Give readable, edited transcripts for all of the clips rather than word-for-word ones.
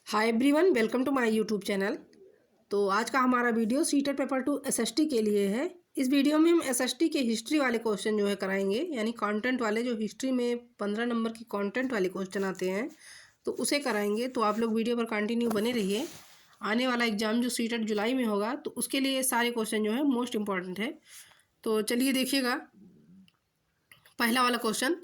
Hi everyone, welcome to my YouTube channel. तो आज का हमारा वीडियो सीटेट पेपर 2 एसएसटी के लिए है। इस वीडियो में हम एसएसटी के हिस्ट्री वाले क्वेश्चन जो है कराएंगे, यानी कंटेंट वाले, जो हिस्ट्री में 15 नंबर की कंटेंट वाले क्वेश्चन आते हैं तो उसे कराएंगे। तो आप लोग वीडियो पर कंटिन्यू बने रहिए। आने वाला एग्ज़ाम जो सीटेट जुलाई में होगा तो उसके लिए सारे क्वेश्चन जो है मोस्ट इम्पॉर्टेंट है। तो चलिए देखिएगा पहला वाला क्वेश्चन।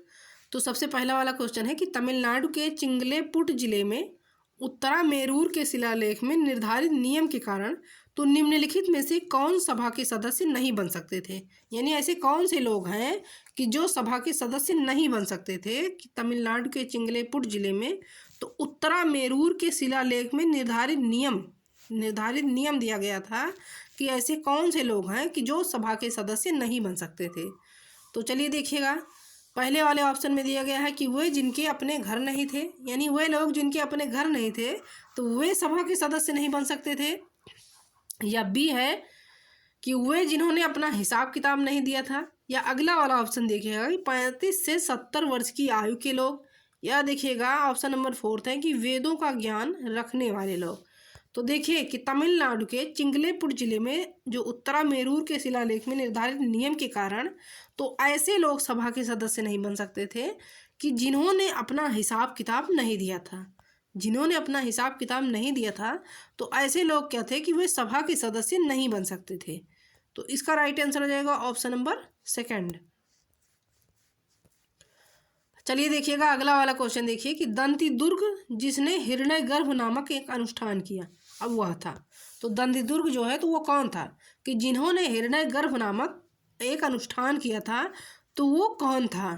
तो सबसे पहला वाला क्वेश्चन है कि तमिलनाडु के चिंगलेपुट जिले में उत्तरा मेरूर के शिलालेख में निर्धारित नियम के कारण तो निम्नलिखित में से कौन सभा के सदस्य नहीं बन सकते थे। यानी ऐसे कौन से लोग हैं कि जो सभा के सदस्य नहीं बन सकते थे कि तमिलनाडु के चिंगलेपुट जिले में तो उत्तरा मेरूर के शिलालेख में निर्धारित नियम दिया गया था कि ऐसे कौन से लोग हैं कि जो सभा के सदस्य नहीं बन सकते थे। तो चलिए देखिएगा, पहले वाले ऑप्शन में दिया गया है कि वे जिनके अपने घर नहीं थे, यानी वे लोग जिनके अपने घर नहीं थे तो वे सभा के सदस्य नहीं बन सकते थे। या बी है कि वे जिन्होंने अपना हिसाब किताब नहीं दिया था। या अगला वाला ऑप्शन देखिएगा कि 35 से 70 वर्ष की आयु के लोग। या देखिएगा ऑप्शन नंबर 4 है कि वेदों का ज्ञान रखने वाले लोग। तो देखिए कि तमिलनाडु के चिंगलेपुट जिले में जो उत्तरा मेरूर के शिलालेख में निर्धारित नियम के कारण तो ऐसे लोग सभा के सदस्य नहीं बन सकते थे कि जिन्होंने अपना हिसाब किताब नहीं दिया था। जिन्होंने अपना हिसाब किताब नहीं दिया था तो ऐसे लोग क्या थे कि वे सभा के सदस्य नहीं बन सकते थे। तो इसका राइट आंसर हो जाएगा ऑप्शन नंबर 2। चलिए देखिएगा अगला वाला क्वेश्चन। देखिए कि दंती दुर्ग जिसने हिरण्य गर्भ नामक एक अनुष्ठान किया, अब वह था। तो दंती दुर्ग जो है तो वो कौन था कि जिन्होंने हिरण्य गर्भ नामक एक अनुष्ठान किया था, तो वो कौन था।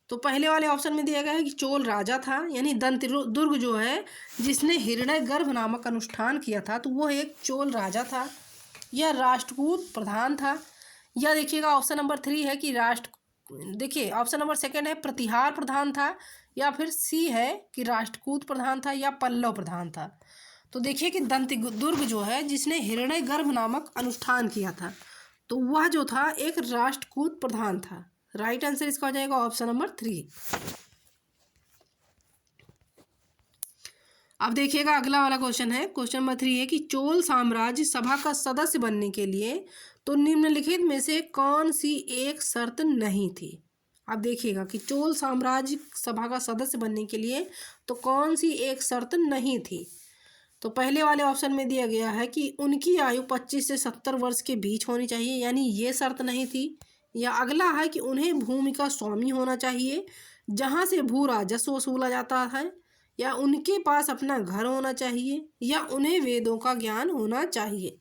तो पहले वाले ऑप्शन में दिया गया है कि चोल राजा था, यानी दंती दुर्ग जो है जिसने हिरण्य गर्भ नामक अनुष्ठान किया था तो वो एक चोल राजा था। या राष्ट्रकूट प्रधान था। या देखिएगा ऑप्शन नंबर 3 है कि देखिए ऑप्शन नंबर 2 है प्रतिहार प्रधान था। या फिर सी है कि राष्ट्रकूट प्रधान था या पल्लव प्रधान था। तो देखिए कि दंती दुर्ग जो है जिसने हिरण्य गर्भ नामक अनुष्ठान किया था तो वह जो था एक राष्ट्रकूट प्रधान था। राइट आंसर इसका हो जाएगा ऑप्शन नंबर 3। अब देखिएगा अगला वाला क्वेश्चन है, क्वेश्चन नंबर 3 है कि चोल साम्राज्य सभा का सदस्य बनने के लिए तो निम्नलिखित में से कौन सी एक शर्त नहीं थी। अब देखिएगा कि चोल साम्राज्य सभा का सदस्य बनने के लिए तो कौन सी एक शर्त नहीं थी। तो पहले वाले ऑप्शन में दिया गया है कि उनकी आयु 25 से 70 वर्ष के बीच होनी चाहिए, यानी ये शर्त नहीं थी। या अगला है कि उन्हें भूमि का स्वामी होना चाहिए जहाँ से भू राजस्व वसूला जाता है। या उनके पास अपना घर होना चाहिए। या उन्हें वेदों का ज्ञान होना चाहिए।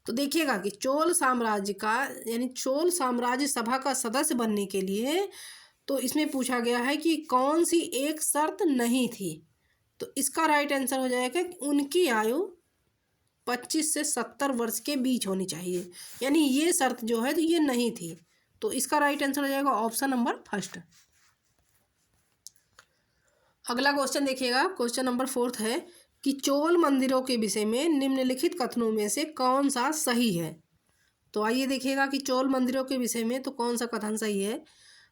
तो देखिएगा कि चोल साम्राज्य का यानी चोल साम्राज्य सभा का सदस्य बनने के लिए तो इसमें पूछा गया है कि कौन सी एक शर्त नहीं थी। तो इसका राइट आंसर हो जाएगा कि उनकी आयु 25 से 70 वर्ष के बीच होनी चाहिए, यानी ये शर्त जो है तो ये नहीं थी। तो इसका राइट आंसर हो जाएगा ऑप्शन नंबर 1। अगला क्वेश्चन देखिएगा, क्वेश्चन नंबर 4 है कि चोल मंदिरों के विषय में निम्नलिखित कथनों में से कौन सा सही है। तो आइए देखिएगा कि चोल मंदिरों के विषय में तो कौन सा कथन सही है।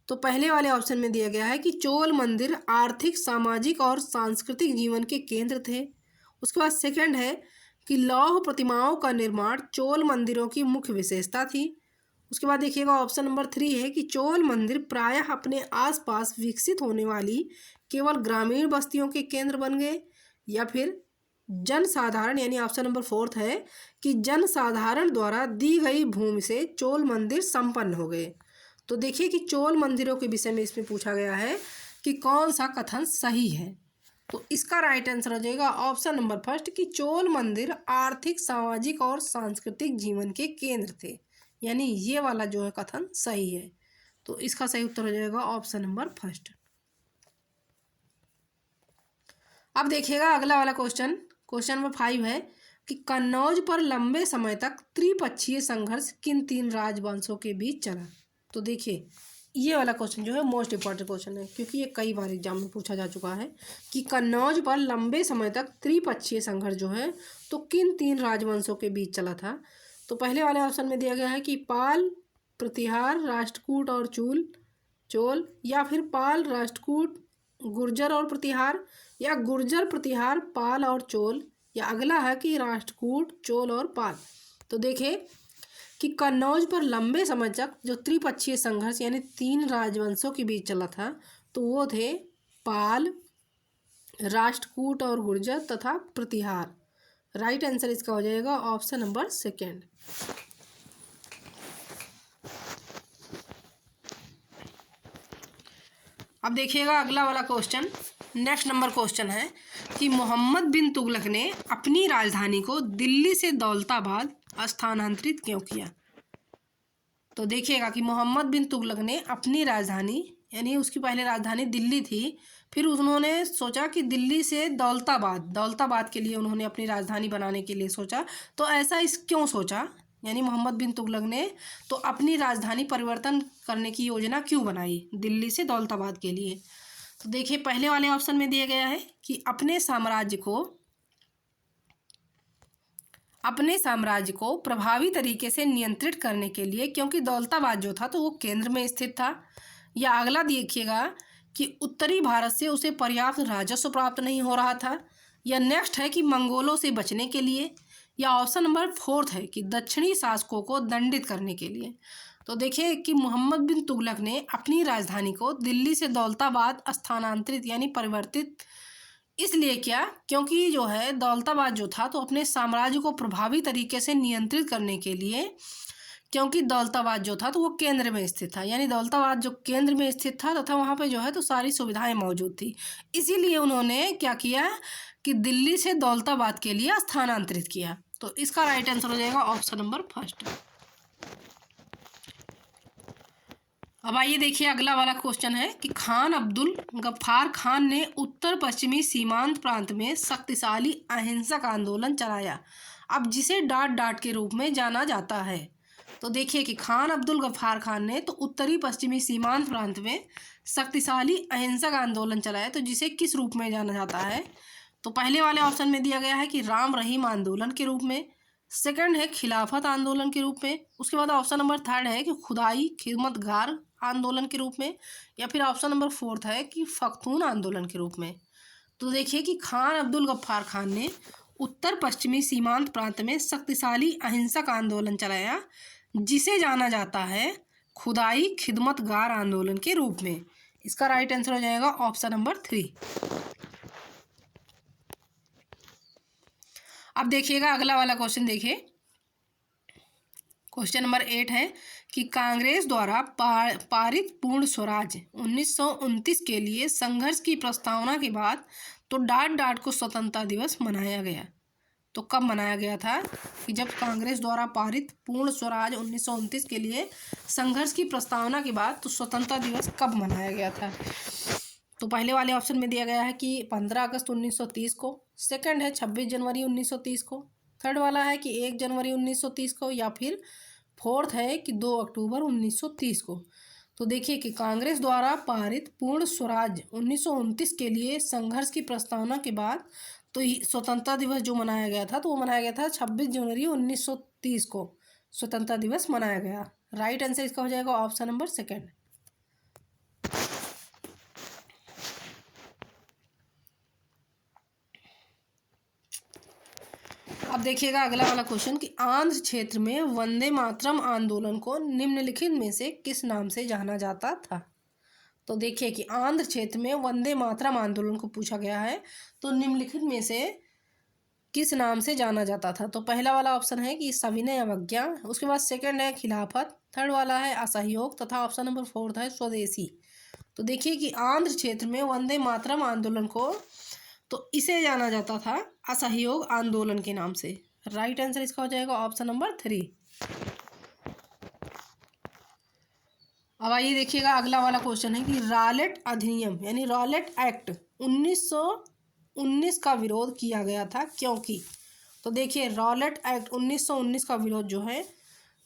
तो पहले वाले ऑप्शन में दिया गया है कि चोल मंदिर आर्थिक, सामाजिक और सांस्कृतिक जीवन के केंद्र थे। उसके बाद 2 है कि लौह प्रतिमाओं का निर्माण चोल मंदिरों की मुख्य विशेषता थी। उसके बाद देखिएगा ऑप्शन नंबर 3 है कि चोल मंदिर प्रायः अपने आसपास विकसित होने वाली केवल ग्रामीण बस्तियों के केंद्र बन गए। या फिर जनसाधारण, यानी ऑप्शन नंबर 4 है कि जनसाधारण द्वारा दी गई भूमि से चोल मंदिर संपन्न हो गए। तो देखिए कि चोल मंदिरों के विषय में इसमें पूछा गया है कि कौन सा कथन सही है। तो इसका राइट आंसर हो जाएगा ऑप्शन नंबर 1 कि चोल मंदिर आर्थिक, सामाजिक और सांस्कृतिक जीवन के केंद्र थे, यानी ये वाला जो है कथन सही है। तो इसका सही उत्तर हो जाएगा ऑप्शन नंबर 1। अब देखिएगा अगला वाला क्वेश्चन, क्वेश्चन नंबर 5 है कि कन्नौज पर लंबे समय तक त्रिपक्षीय संघर्ष किन 3 राजवंशों के बीच चला। तो देखिए ये वाला क्वेश्चन जो है मोस्ट इंपॉर्टेंट क्वेश्चन है, क्योंकि ये कई बार एग्जाम में पूछा जा चुका है कि कन्नौज पर लंबे समय तक त्रिपक्षीय संघर्ष जो है तो किन 3 राजवंशों के बीच चला था। तो पहले वाले ऑप्शन में दिया गया है कि पाल, प्रतिहार, राष्ट्रकूट और चोल। या फिर पाल, राष्ट्रकूट, गुर्जर और प्रतिहार। या गुर्जर, प्रतिहार, पाल और चोल, या अगला है कि राष्ट्रकूट, चोल और पाल। तो देखिए कि कन्नौज पर लंबे समय तक जो त्रिपक्षीय संघर्ष यानी 3 राजवंशों के बीच चला था, तो वो थे पाल, राष्ट्रकूट और गुर्जर तथा प्रतिहार। राइट आंसर इसका हो जाएगा ऑप्शन नंबर सेकेंड। अब देखिएगा अगला वाला क्वेश्चन, नेक्स्ट नंबर क्वेश्चन है कि मोहम्मद बिन तुगलक ने अपनी राजधानी को दिल्ली से दौलताबाद स्थानांतरित क्यों किया। तो देखिएगा कि मोहम्मद बिन तुगलक ने अपनी राजधानी, यानी उसकी पहले राजधानी दिल्ली थी, फिर उन्होंने सोचा कि दिल्ली से दौलताबाद के लिए उन्होंने अपनी राजधानी बनाने के लिए सोचा। तो ऐसा क्यों सोचा, यानी मोहम्मद बिन तुगलक ने तो अपनी राजधानी परिवर्तन करने की योजना क्यों बनाई दिल्ली से दौलताबाद के लिए। तो देखिए पहले वाले ऑप्शन में दिया गया है कि अपने साम्राज्य को प्रभावी तरीके से नियंत्रित करने के लिए, क्योंकि दौलताबाद जो था तो वो केंद्र में स्थित था। या अगला देखिएगा कि उत्तरी भारत से उसे पर्याप्त राजस्व प्राप्त नहीं हो रहा था। या नेक्स्ट है कि मंगोलों से बचने के लिए। या ऑप्शन नंबर 4 है कि दक्षिणी शासकों को दंडित करने के लिए। तो देखिए कि मोहम्मद बिन तुगलक ने अपनी राजधानी को दिल्ली से दौलताबाद स्थानांतरित यानी परिवर्तित इसलिए किया, क्योंकि जो है दौलताबाद जो था तो अपने साम्राज्य को प्रभावी तरीके से नियंत्रित करने के लिए, क्योंकि दौलताबाद जो था तो वो केंद्र में स्थित था, यानी दौलताबाद जो केंद्र में स्थित था तथा वहाँ पे जो है तो सारी सुविधाएं मौजूद थी। इसीलिए उन्होंने क्या किया कि दिल्ली से दौलताबाद के लिए स्थानांतरित किया। तो इसका राइट आंसर हो जाएगा ऑप्शन नंबर 1। अब आइए देखिए अगला वाला क्वेश्चन है कि खान अब्दुल गफ्फार खान ने उत्तर पश्चिमी सीमांत प्रांत में शक्तिशाली अहिंसक आंदोलन चलाया, अब जिसे डाट डाट के रूप में जाना जाता है। तो देखिए कि खान अब्दुल गफ्फार खान ने तो उत्तरी पश्चिमी सीमांत प्रांत में शक्तिशाली अहिंसक आंदोलन चलाया, तो जिसे किस रूप में जाना जाता है। तो पहले वाले ऑप्शन में दिया गया है कि राम रहीम आंदोलन के रूप में, सेकंड है खिलाफत आंदोलन के रूप में, उसके बाद ऑप्शन नंबर 3 है कि खुदाई खिदमतगार आंदोलन के रूप में, या फिर ऑप्शन नंबर 4 है कि पख्तून आंदोलन के रूप में। तो देखिए कि खान अब्दुल गफ्फार खान ने उत्तर पश्चिमी सीमांत प्रांत में शक्तिशाली अहिंसक आंदोलन चलाया, जिसे जाना जाता है खुदाई खिदमतगार आंदोलन के रूप में। इसका राइट आंसर हो जाएगा ऑप्शन नंबर 3। अब देखिएगा अगला वाला क्वेश्चन, देखिए क्वेश्चन नंबर 8 है कि कांग्रेस द्वारा पारित पूर्ण स्वराज 1929 के लिए संघर्ष की प्रस्तावना के बाद तो डाट डाट को स्वतंत्रता दिवस मनाया गया। तो कब मनाया गया था कि जब कांग्रेस द्वारा पारित पूर्ण स्वराज 1929 के लिए संघर्ष की प्रस्तावना के बाद तो स्वतंत्रता दिवस कब मनाया गया था। तो पहले वाले ऑप्शन में दिया गया है कि 15 अगस्त 1930 को, सेकंड है 26 जनवरी 1930 को, थर्ड वाला है कि 1 जनवरी 1930 को, या फिर फोर्थ है कि 2 अक्टूबर 1930 को। तो देखिए कि कांग्रेस द्वारा पारित पूर्ण स्वराज 1929 के लिए संघर्ष की प्रस्तावना के बाद तो स्वतंत्रता दिवस जो मनाया गया था तो वो मनाया गया था 26 जनवरी 1930 को स्वतंत्रता दिवस मनाया गया। राइट आंसर इसका हो जाएगा ऑप्शन नंबर 2। अब देखिएगा अगला वाला क्वेश्चन कि आंध्र क्षेत्र में वंदे मातरम आंदोलन को निम्नलिखित में से किस नाम से जाना जाता था। तो देखिए कि आंध्र क्षेत्र में वंदे मातरम आंदोलन को पूछा गया है, तो निम्नलिखित में से किस नाम से जाना जाता था। तो पहला वाला ऑप्शन है कि सविनय अवज्ञा, उसके बाद सेकंड है खिलाफत, थर्ड वाला है असहयोग, तथा ऑप्शन नंबर 4 है स्वदेशी। तो देखिए कि आंध्र क्षेत्र में वंदे मातरम आंदोलन को तो इसे जाना जाता था असहयोग आंदोलन के नाम से। राइट आंसर इसका हो जाएगा ऑप्शन नंबर 3। अब आइए देखिएगा अगला वाला क्वेश्चन है कि रॉलेट अधिनियम यानी रॉलेट एक्ट 1919 का विरोध किया गया था क्योंकि। तो देखिए रॉलेट एक्ट 1919 का विरोध जो है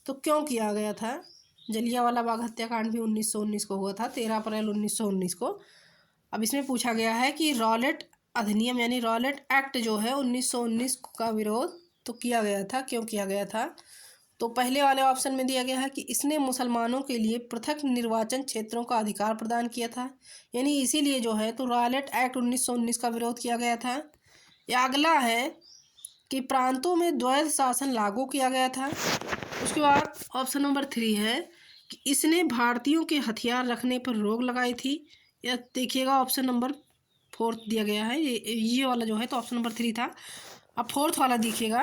तो क्यों किया गया था। जलियांवाला बाग हत्याकांड भी 1919 को हुआ था, 13 अप्रैल 1919 को। अब इसमें पूछा गया है कि रॉलेट अधिनियम यानी रॉलेट एक्ट जो है 1919 का विरोध तो किया गया था, क्यों किया गया था। तो पहले वाले ऑप्शन में दिया गया है कि इसने मुसलमानों के लिए पृथक निर्वाचन क्षेत्रों का अधिकार प्रदान किया था, यानी इसीलिए जो है तो रॉयलेट एक्ट 1919 का विरोध किया गया था। या अगला है कि प्रांतों में द्वैध शासन लागू किया गया था। उसके बाद ऑप्शन नंबर 3 है कि इसने भारतीयों के हथियार रखने पर रोक लगाई थी। या देखिएगा ऑप्शन नंबर 4 दिया गया है, ये वाला जो है तो ऑप्शन नंबर 3 था। अब 4th वाला देखिएगा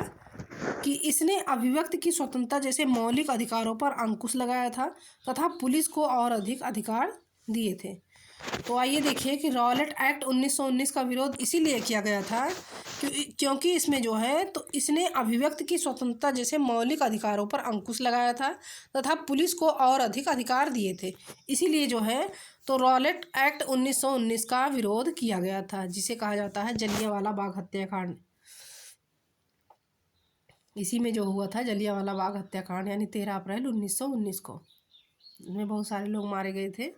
कि इसने अभिव्यक्ति की स्वतंत्रता जैसे मौलिक अधिकारों पर अंकुश लगाया था तथा पुलिस को और अधिक अधिकार दिए थे। तो आइए देखिए कि रॉयलेट एक्ट 1919 का विरोध इसीलिए किया गया था क्योंकि इसमें जो है तो इसने अभिव्यक्ति की स्वतंत्रता जैसे मौलिक अधिकारों पर अंकुश लगाया था तथा पुलिस को और अधिक अधिकार दिए थे। इसीलिए जो है तो रॉयलेट एक्ट 1919 का विरोध किया गया था, जिसे कहा जाता है जलियांवाला बाग हत्याकांड। इसी में जो हुआ था जलियांवाला बाग हत्याकांड, यानी 13 अप्रैल 1919 को। इसमें बहुत सारे लोग मारे गए थे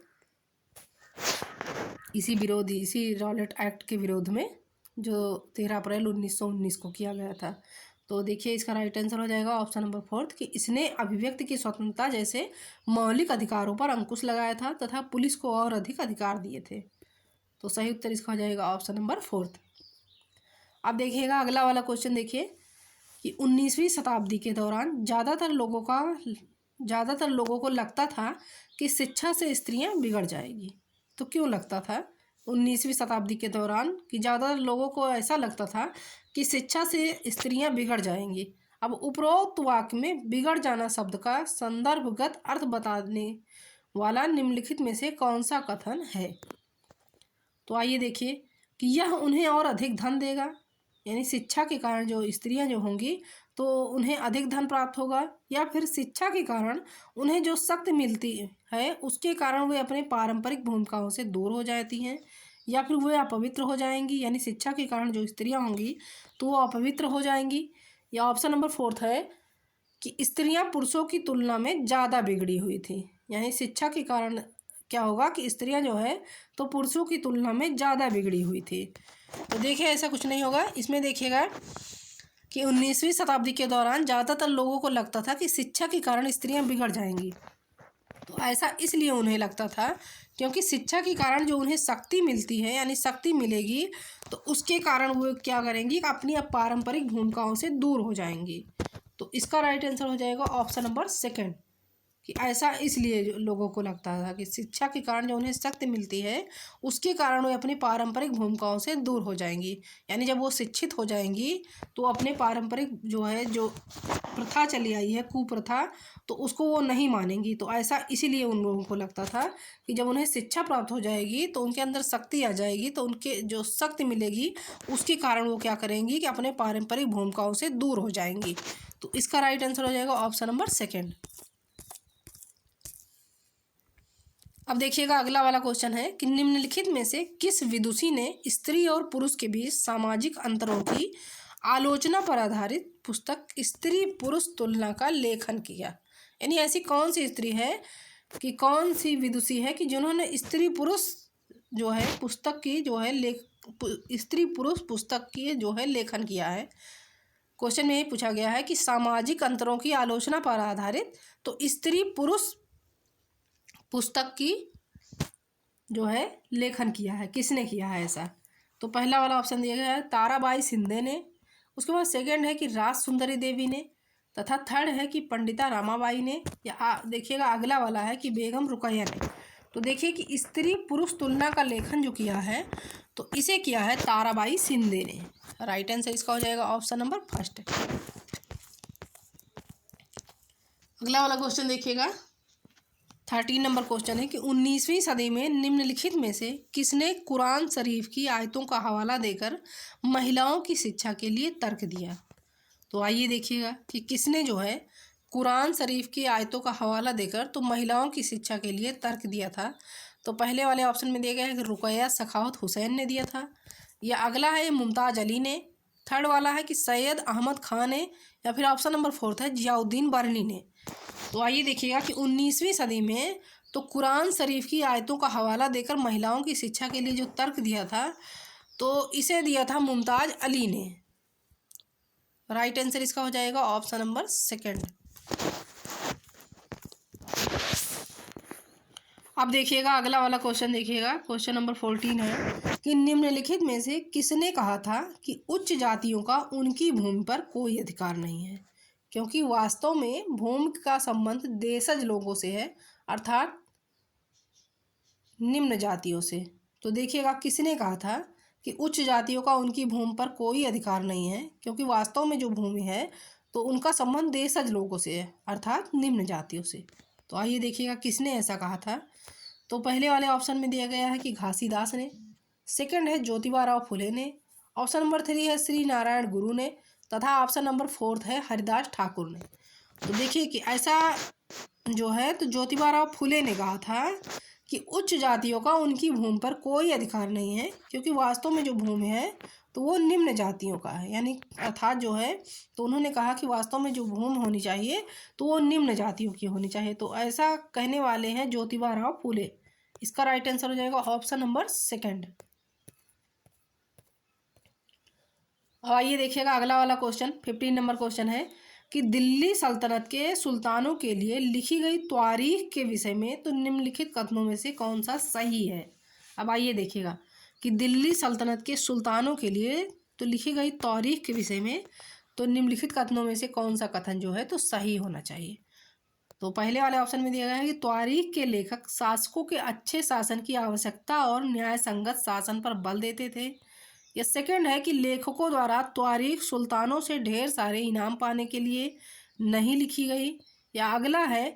इसी रॉयलेट एक्ट के विरोध में, जो 13 अप्रैल 1919 को किया गया था। तो देखिए इसका राइट आंसर हो जाएगा ऑप्शन नंबर 4 कि इसने अभिव्यक्ति की स्वतंत्रता जैसे मौलिक अधिकारों पर अंकुश लगाया था तथा पुलिस को और अधिक अधिकार दिए थे। तो सही उत्तर इसका हो जाएगा ऑप्शन नंबर 4। अब देखिएगा अगला वाला क्वेश्चन देखिए कि 19वीं शताब्दी के दौरान ज़्यादातर लोगों को लगता था कि शिक्षा से स्त्रियां बिगड़ जाएगी। तो क्यों लगता था 19वीं शताब्दी के दौरान कि ज़्यादातर लोगों को ऐसा लगता था कि शिक्षा से स्त्रियां बिगड़ जाएंगी? अब उपरोक्त वाक्य में बिगड़ जाना शब्द का संदर्भगत अर्थ बताने वाला निम्नलिखित में से कौन सा कथन है? तो आइए देखिए कि यह उन्हें और अधिक धन देगा, यानी शिक्षा के कारण जो स्त्रियां जो होंगी तो उन्हें अधिक धन प्राप्त होगा, या फिर शिक्षा के कारण उन्हें जो शक्ति मिलती है उसके कारण वे अपने पारंपरिक भूमिकाओं से दूर हो जाती हैं, या फिर वे अपवित्र हो जाएंगी, यानी शिक्षा के कारण जो स्त्रियां होंगी तो वो अपवित्र हो जाएंगी। या ऑप्शन नंबर 4 है कि स्त्रियां पुरुषों की तुलना में ज़्यादा बिगड़ी हुई थी, यानी शिक्षा के कारण क्या होगा कि स्त्रियां जो है तो पुरुषों की तुलना में ज़्यादा बिगड़ी हुई थी। तो देखिए ऐसा कुछ नहीं होगा। इसमें देखिएगा कि 19वीं शताब्दी के दौरान ज़्यादातर लोगों को लगता था कि शिक्षा के कारण स्त्रियां बिगड़ जाएंगी। तो ऐसा इसलिए उन्हें लगता था क्योंकि शिक्षा के कारण जो उन्हें शक्ति मिलती है, यानी शक्ति मिलेगी तो उसके कारण वो क्या करेंगी, अपनी पारंपरिक भूमिकाओं से दूर हो जाएंगी। तो इसका राइट आंसर हो जाएगा ऑप्शन नंबर 2 कि ऐसा इसलिए लोगों को लगता था कि शिक्षा के कारण जो उन्हें शक्ति मिलती है उसके कारण वे अपनी पारंपरिक भूमिकाओं से दूर हो जाएंगी, यानी जब वो शिक्षित हो जाएंगी तो अपने पारंपरिक जो प्रथा चली आई है, कुप्रथा, तो उसको वो नहीं मानेंगी। तो ऐसा इसीलिए उन लोगों को लगता था कि जब उन्हें शिक्षा प्राप्त हो जाएगी तो उनके अंदर शक्ति आ जाएगी, तो उनके जो शक्ति मिलेगी उसके कारण वो क्या करेंगी कि अपने पारंपरिक भूमिकाओं से दूर हो जाएंगी। तो इसका राइट आंसर हो जाएगा ऑप्शन नंबर 2। अब देखिएगा अगला वाला क्वेश्चन है कि निम्नलिखित में से किस विदुषी ने स्त्री और पुरुष के बीच सामाजिक अंतरों की आलोचना पर आधारित पुस्तक स्त्री पुरुष तुलना का लेखन किया? यानी ऐसी कौन सी स्त्री है कि कौन सी विदुषी है कि जिन्होंने स्त्री पुरुष जो है पुस्तक की जो है स्त्री पुरुष पुस्तक की जो है लेखन किया है? क्वेश्चन में यही पूछा गया है कि सामाजिक अंतरों की आलोचना पर आधारित तो स्त्री पुरुष पुस्तक की जो है लेखन किया है, किसने किया है ऐसा? तो पहला वाला ऑप्शन दिया गया है ताराबाई शिंदे ने, उसके बाद सेकंड है कि राज सुंदरी देवी ने, तथा थर्ड है कि पंडिता रामाबाई ने, या देखिएगा अगला वाला है कि बेगम रुकैया ने। तो देखिए कि स्त्री पुरुष तुलना का लेखन जो किया है तो इसे किया है ताराबाई शिंदे ने। राइट आंसर इसका हो जाएगा ऑप्शन नंबर 1। अगला वाला क्वेश्चन देखिएगा 13 नंबर क्वेश्चन है कि 19वीं सदी में निम्नलिखित में से किसने कुरान शरीफ की आयतों का हवाला देकर महिलाओं की शिक्षा के लिए तर्क दिया? तो आइए देखिएगा कि किसने जो है कुरान शरीफ की आयतों का हवाला देकर तो महिलाओं की शिक्षा के लिए तर्क दिया था। तो पहले वाले ऑप्शन में दिया गया है कि रुकैया सखावत हुसैन ने दिया था, या अगला है मुमताज़ अली ने, थर्ड वाला है कि सैयद अहमद खान ने, या फिर ऑप्शन नंबर 4 है जियाउद्दीन बरनी ने। तो आइए देखिएगा कि 19वीं सदी में तो कुरान शरीफ की आयतों का हवाला देकर महिलाओं की शिक्षा के लिए जो तर्क दिया था तो इसे दिया था मुमताज़ अली ने। राइट आंसर इसका हो जाएगा ऑप्शन नंबर 2। अब देखिएगा अगला वाला क्वेश्चन, देखिएगा क्वेश्चन नंबर 14 है कि निम्नलिखित में से किसने कहा था कि उच्च जातियों का उनकी भूमि पर कोई अधिकार नहीं है, क्योंकि वास्तव में भूमि का संबंध देशज लोगों से है, अर्थात निम्न जातियों से। तो देखिएगा किसने कहा था कि उच्च जातियों का उनकी भूमि पर कोई अधिकार नहीं है, क्योंकि वास्तव में जो भूमि है तो उनका संबंध देशज लोगों से है, अर्थात निम्न जातियों से। तो आइए देखिएगा किसने ऐसा कहा था। तो पहले वाले ऑप्शन में दिया गया है कि घासीदास ने, सेकंड है ज्योतिबा राव फुले ने, ऑप्शन नंबर 3 है श्री नारायण गुरु ने, तथा ऑप्शन नंबर 4 है हरिदास ठाकुर ने। तो देखिए कि ऐसा जो है तो ज्योतिबा राव फुले ने कहा था कि उच्च जातियों का उनकी भूमि पर कोई अधिकार नहीं है, क्योंकि वास्तव में जो भूमि है तो वो निम्न जातियों का है, यानी अर्थात जो है तो उन्होंने कहा कि वास्तव में जो भूमि होनी चाहिए तो वो निम्न जातियों की होनी चाहिए। तो ऐसा कहने वाले हैं ज्योतिबा राव फुले। इसका राइट आंसर हो जाएगा ऑप्शन नंबर 2। अब आइए देखिएगा अगला वाला क्वेश्चन 15 नंबर क्वेश्चन है कि दिल्ली सल्तनत के सुल्तानों के लिए लिखी गई तारीख के विषय में तो निम्नलिखित कथनों में से कौन सा सही है। अब आइए देखिएगा कि दिल्ली सल्तनत के सुल्तानों के लिए तो लिखी गई तारीख के विषय में तो निम्नलिखित कथनों में से कौन सा कथन जो है तो सही होना चाहिए। तो पहले वाले ऑप्शन में दिया गया है कि तारीख के लेखक शासकों के अच्छे शासन की आवश्यकता और न्याय संगत शासन पर बल देते थे। या सेकंड है कि लेखकों द्वारा तारीख सुल्तानों से ढेर सारे इनाम पाने के लिए नहीं लिखी गई। या अगला है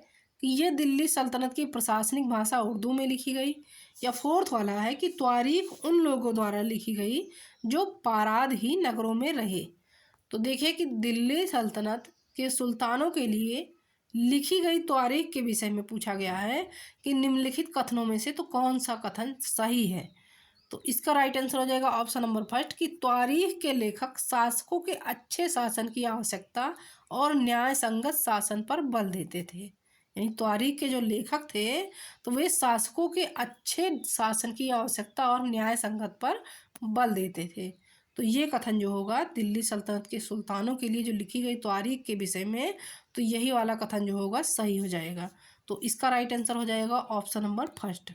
कि यह दिल्ली सल्तनत की प्रशासनिक भाषा उर्दू में लिखी गई। या फोर्थ वाला है कि तारीख उन लोगों द्वारा लिखी गई जो पाराद ही नगरों में रहे। तो देखिए कि दिल्ली सल्तनत के सुल्तानों के लिए लिखी गई तारीख के विषय में पूछा गया है कि निम्नलिखित कथनों में से तो कौन सा कथन सही है। तो इसका राइट आंसर हो जाएगा ऑप्शन नंबर 1 कि तारीख के लेखक शासकों के अच्छे शासन की आवश्यकता और न्याय संगत शासन पर बल देते थे। यानी तारीख के जो लेखक थे तो वे शासकों के अच्छे शासन की आवश्यकता और न्याय संगत पर बल देते थे। तो ये कथन जो होगा दिल्ली सल्तनत के सुल्तानों के लिए जो लिखी गई तारीख के विषय में तो यही वाला कथन जो होगा सही हो जाएगा। तो इसका राइट आंसर हो जाएगा ऑप्शन नंबर 1।